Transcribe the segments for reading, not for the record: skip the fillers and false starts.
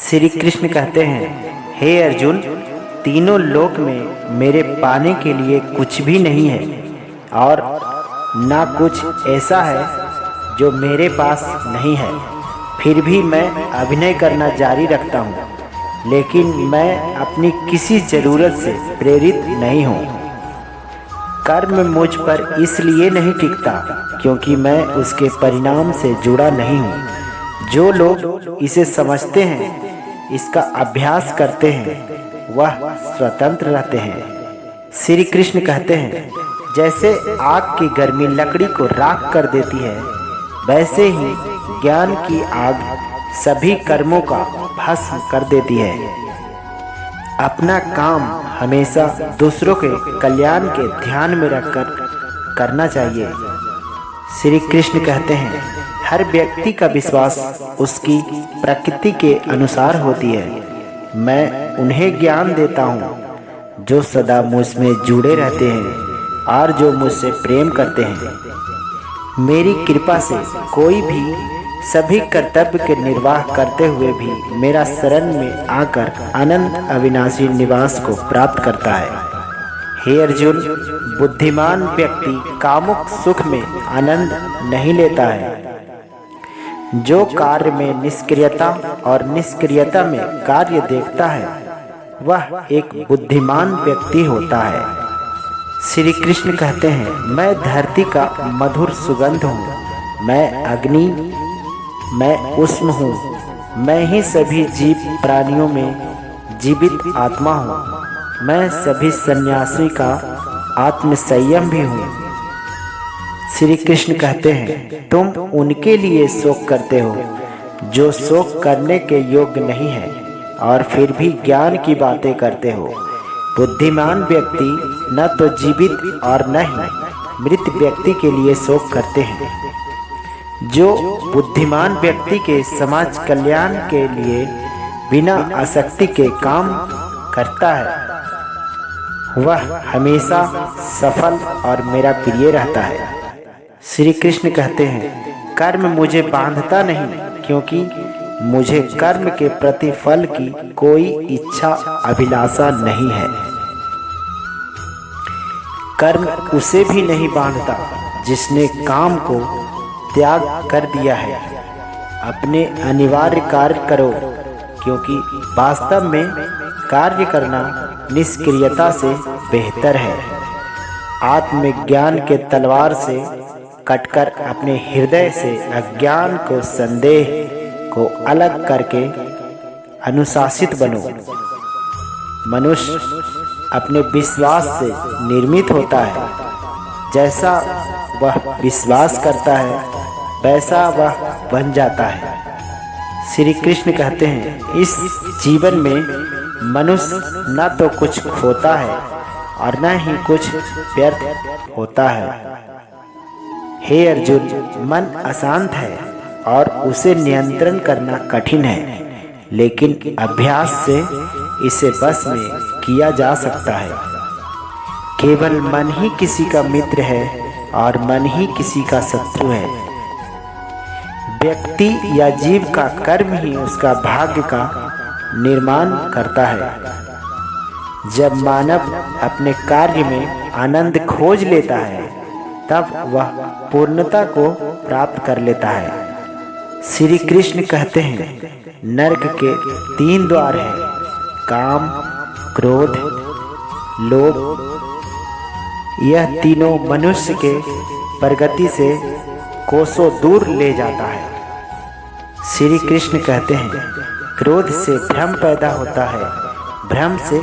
श्री कृष्ण कहते हैं, हे अर्जुन, तीनों लोक में मेरे पाने के लिए कुछ भी नहीं है और ना कुछ ऐसा है जो मेरे पास नहीं है। फिर भी मैं अभिनय करना जारी रखता हूँ, लेकिन मैं अपनी किसी ज़रूरत से प्रेरित नहीं हूँ। कर्म मुझ पर इसलिए नहीं टिकता क्योंकि मैं उसके परिणाम से जुड़ा नहीं हूँ। जो लोग इसे समझते हैं, इसका अभ्यास करते हैं, वह स्वतंत्र रहते हैं। श्री कृष्ण कहते हैं, जैसे आग की गर्मी लकड़ी को राख कर देती है, वैसे ही ज्ञान की आग सभी कर्मों का भस्म कर देती है। अपना काम हमेशा दूसरों के कल्याण के ध्यान में रखकर करना चाहिए। श्री कृष्ण कहते हैं, हर व्यक्ति का विश्वास उसकी प्रकृति के अनुसार होती है। मैं उन्हें ज्ञान देता हूँ जो सदा मुझ में जुड़े रहते हैं और जो मुझसे प्रेम करते हैं। मेरी कृपा से कोई भी सभी कर्तव्य के निर्वाह करते हुए भी मेरा शरण में आकर अनंत अविनाशी निवास को प्राप्त करता है। हे अर्जुन, बुद्धिमान व्यक्ति कामुक सुख में आनंद नहीं लेता है। जो कार्य में निष्क्रियता और निष्क्रियता में कार्य देखता है, वह एक बुद्धिमान व्यक्ति होता है। श्री कृष्ण कहते हैं, मैं धरती का मधुर सुगंध हूँ, मैं अग्नि, मैं उष्ण हूँ, मैं ही सभी जीव प्राणियों में जीवित आत्मा हूँ, मैं सभी सन्यासी का आत्म संयम भी हूँ। श्री कृष्ण कहते हैं, तुम उनके लिए शोक करते हो जो शोक करने के योग्य नहीं है और फिर भी ज्ञान की बातें करते हो। बुद्धिमान व्यक्ति न तो जीवित और न ही मृत व्यक्ति के लिए शोक करते हैं। जो बुद्धिमान व्यक्ति के समाज कल्याण के लिए बिना आसक्ति के काम करता है, वह हमेशा सफल और मेरा प्रिय रहता है। श्री कृष्ण कहते हैं, कर्म मुझे बांधता नहीं क्योंकि मुझे कर्म के प्रतिफल की कोई इच्छा अभिलाषा नहीं है। कर्म उसे भी नहीं बांधता जिसने काम को त्याग कर दिया है। अपने अनिवार्य कार्य करो, क्योंकि वास्तव में कार्य करना निष्क्रियता से बेहतर है। आत्मज्ञान के तलवार से कटकर अपने हृदय से अज्ञान को, संदेह को अलग करके अनुशासित बनो। मनुष्य अपने विश्वास से निर्मित होता है। जैसा वह विश्वास करता है, वैसा वह बन जाता है। श्री कृष्ण कहते हैं, इस जीवन में मनुष्य न तो कुछ खोता है और न ही कुछ व्यर्थ होता है। हे अर्जुन, मन अशांत है और उसे नियंत्रण करना कठिन है, लेकिन अभ्यास से इसे बस में किया जा सकता है। केवल मन ही किसी का मित्र है और मन ही किसी का शत्रु है। व्यक्ति या जीव का कर्म ही उसका भाग्य का निर्माण करता है। जब मानव अपने कार्य में आनंद खोज लेता है, तब वह पूर्णता को प्राप्त कर लेता है। श्री कृष्ण कहते हैं, नरक के 3 द्वार हैं, काम, क्रोध, लोभ। यह तीनों मनुष्य के प्रगति से कोसों दूर ले जाता है। श्री कृष्ण कहते हैं, क्रोध से भ्रम पैदा होता है, भ्रम से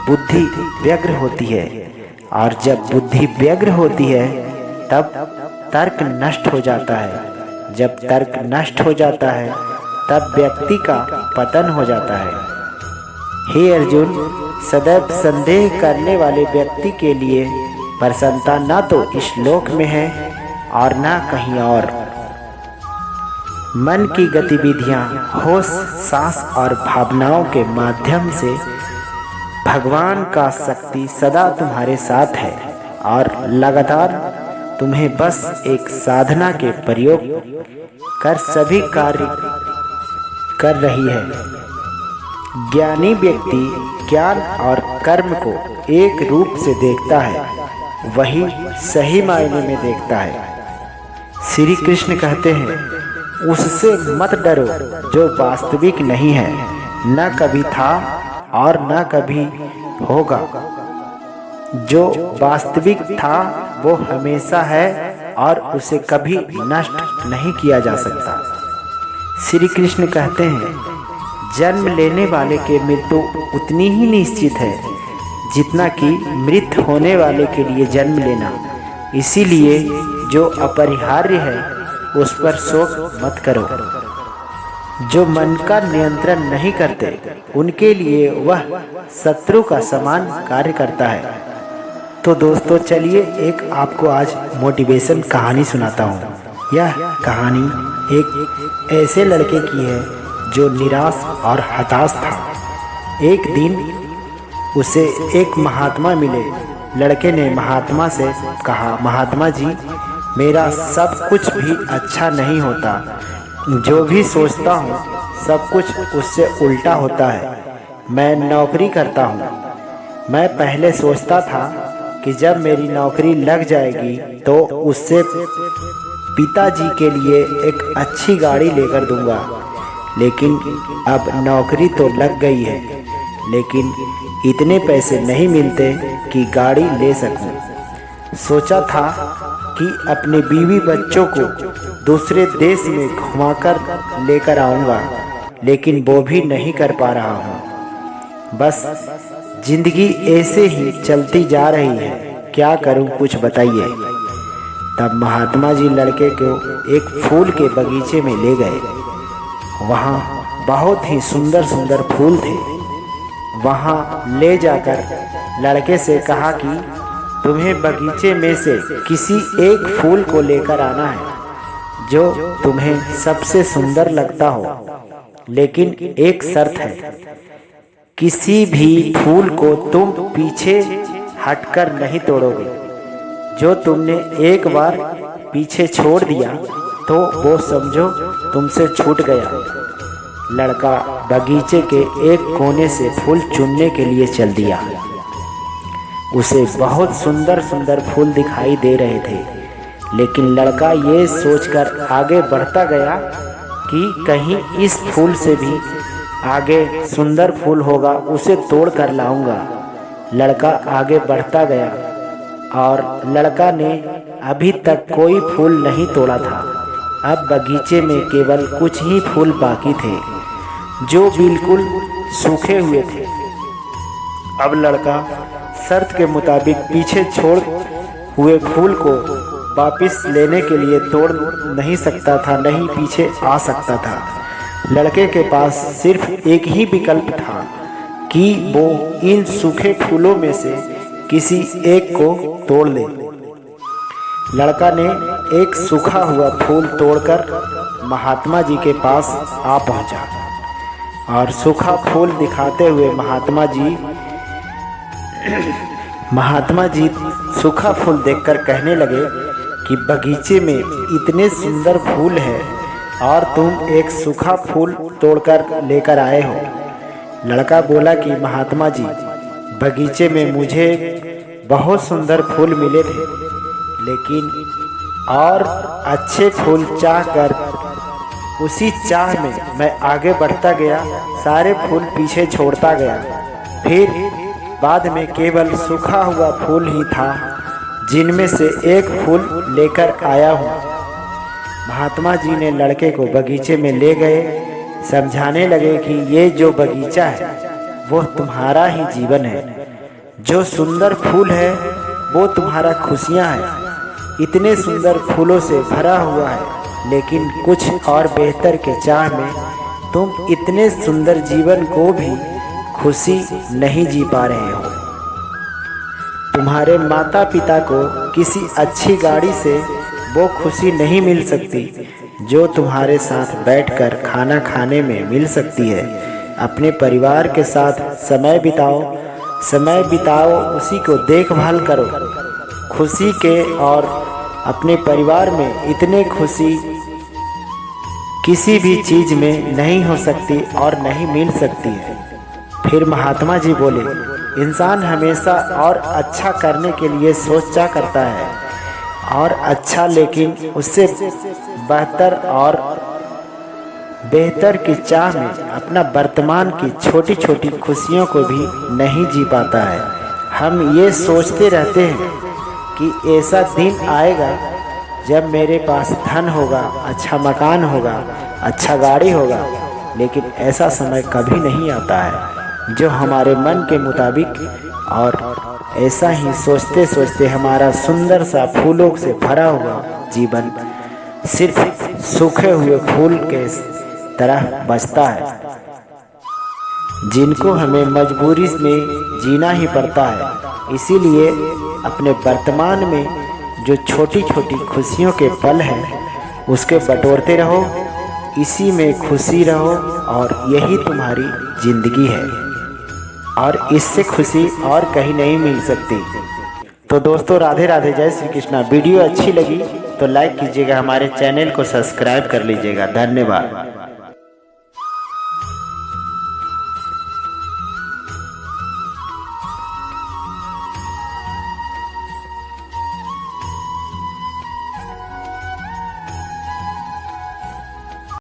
बुद्धि व्यग्र होती है और जब बुद्धि व्यग्र होती है तब तर्क नष्ट हो जाता है। जब तर्क नष्ट हो जाता है तब व्यक्ति का पतन हो जाता है। हे अर्जुन, सदैव संदेह करने वाले व्यक्ति के लिए प्रसन्नता न तो इस लोक में है और न कहीं और। मन की गतिविधियां, होश, सांस और भावनाओं के माध्यम से भगवान का शक्ति सदा तुम्हारे साथ है और लगातार तुम्हें बस एक साधना के प्रयोग कर सभी कार्य कर रही है। ज्ञानी व्यक्ति ज्ञान और कर्म को एक रूप से देखता है, वही सही मायने में देखता है। श्री कृष्ण कहते हैं, उससे मत डरो जो वास्तविक नहीं है, न कभी था और न कभी होगा। जो वास्तविक था वो हमेशा है और उसे कभी नष्ट नहीं किया जा सकता। श्री कृष्ण कहते हैं, जन्म लेने वाले के मृत्यु उतनी ही निश्चित है जितना कि मृत होने वाले के लिए जन्म लेना। इसीलिए जो अपरिहार्य है उस पर शोक मत करो। जो मन का नियंत्रण नहीं करते उनके लिए वह शत्रु का समान कार्य करता है। तो दोस्तों चलिए एक आपको आज मोटिवेशन कहानी सुनाता हूँ। यह कहानी एक ऐसे लड़के की है जो निराश और हताश था। एक दिन उसे एक महात्मा मिले। लड़के ने महात्मा से कहा, महात्मा जी, मेरा सब कुछ भी अच्छा नहीं होता। जो भी सोचता हूँ सब कुछ उससे उल्टा होता है। मैं नौकरी करता हूँ। मैं पहले सोचता था कि जब मेरी नौकरी लग जाएगी तो उससे पिताजी के लिए एक अच्छी गाड़ी लेकर दूंगा। लेकिन अब नौकरी तो लग गई है, लेकिन इतने पैसे नहीं मिलते कि गाड़ी ले सकूं। सोचा था कि अपने बीवी बच्चों को दूसरे देश में घुमाकर लेकर आऊँगा, लेकिन वो भी नहीं कर पा रहा हूँ। बस जिंदगी ऐसे ही चलती जा रही है, क्या करूँ कुछ बताइए। तब महात्मा जी लड़के को एक फूल के बगीचे में ले गए। वहाँ बहुत ही सुंदर सुंदर फूल थे। वहाँ ले जाकर लड़के से कहा कि तुम्हें बगीचे में से किसी एक फूल को लेकर आना है जो तुम्हें सबसे सुंदर लगता हो, लेकिन एक शर्त है, किसी भी फूल को तुम पीछे हटकर नहीं तोड़ोगे। जो तुमने एक बार पीछे छोड़ दिया तो वो समझो तुमसे छूट गया। लड़का बगीचे के एक कोने से फूल चुनने के लिए चल दिया। उसे बहुत सुंदर सुंदर फूल दिखाई दे रहे थे, लेकिन लड़का ये सोचकर आगे बढ़ता गया कि कहीं इस फूल से भी आगे सुंदर फूल होगा, उसे तोड़ कर लाऊंगा। लड़का आगे बढ़ता गया और लड़का ने अभी तक कोई फूल नहीं तोड़ा था। अब बगीचे में केवल कुछ ही फूल बाकी थे जो बिल्कुल सूखे हुए थे। अब लड़का शर्त के मुताबिक पीछे छोड़ हुए फूल को वापस लेने के लिए तोड़ नहीं सकता था, नहीं पीछे आ सकता था। लड़के के पास सिर्फ एक ही विकल्प था कि वो इन सूखे फूलों में से किसी एक को तोड़ ले। लड़का ने एक सूखा हुआ फूल तोड़कर महात्मा जी के पास आ पहुंचा और सूखा फूल दिखाते हुए महात्मा जी सूखा फूल देखकर कहने लगे कि बगीचे में इतने सुंदर फूल है और तुम एक सूखा फूल तोड़कर लेकर आए हो। लड़का बोला कि महात्मा जी, बगीचे में मुझे बहुत सुंदर फूल मिले थे, लेकिन और अच्छे फूल चाहकर उसी चाह में मैं आगे बढ़ता गया, सारे फूल पीछे छोड़ता गया। फिर बाद में केवल सूखा हुआ फूल ही था जिनमें से एक फूल लेकर आया हूँ। महात्मा जी ने लड़के को बगीचे में ले गए, समझाने लगे कि ये जो बगीचा है वो तुम्हारा ही जीवन है। जो सुंदर फूल है वो तुम्हारा खुशियाँ है। इतने सुंदर फूलों से भरा हुआ है, लेकिन कुछ और बेहतर के चाह में तुम इतने सुंदर जीवन को भी खुशी नहीं जी पा रहे हो। तुम्हारे माता पिता को किसी अच्छी गाड़ी से वो खुशी नहीं मिल सकती जो तुम्हारे साथ बैठकर खाना खाने में मिल सकती है। अपने परिवार के साथ समय बिताओ, उसी को देखभाल करो। खुशी के और अपने परिवार में इतने खुशी किसी भी चीज़ में नहीं हो सकती और नहीं मिल सकती है। फिर महात्मा जी बोले, इंसान हमेशा और अच्छा करने के लिए सोचा करता है और अच्छा, लेकिन उससे बेहतर और बेहतर की चाह में अपना वर्तमान की छोटी छोटी खुशियों को भी नहीं जी पाता है। हम ये सोचते रहते हैं कि ऐसा दिन आएगा जब मेरे पास धन होगा, अच्छा मकान होगा, अच्छा गाड़ी होगा, लेकिन ऐसा समय कभी नहीं आता है जो हमारे मन के मुताबिक। और ऐसा ही सोचते सोचते हमारा सुंदर सा फूलों से भरा हुआ जीवन सिर्फ सूखे हुए फूल के तरह बचता है, जिनको हमें मजबूरी में जीना ही पड़ता है। इसीलिए अपने वर्तमान में जो छोटी छोटी खुशियों के पल हैं उसके बटोरते रहो, इसी में खुशी रहो, और यही तुम्हारी जिंदगी है और इससे खुशी और कहीं नहीं मिल सकती। तो दोस्तों, राधे राधे, जय श्री कृष्णा। वीडियो अच्छी लगी तो लाइक कीजिएगा, हमारे चैनल को सब्सक्राइब कर लीजिएगा। धन्यवाद।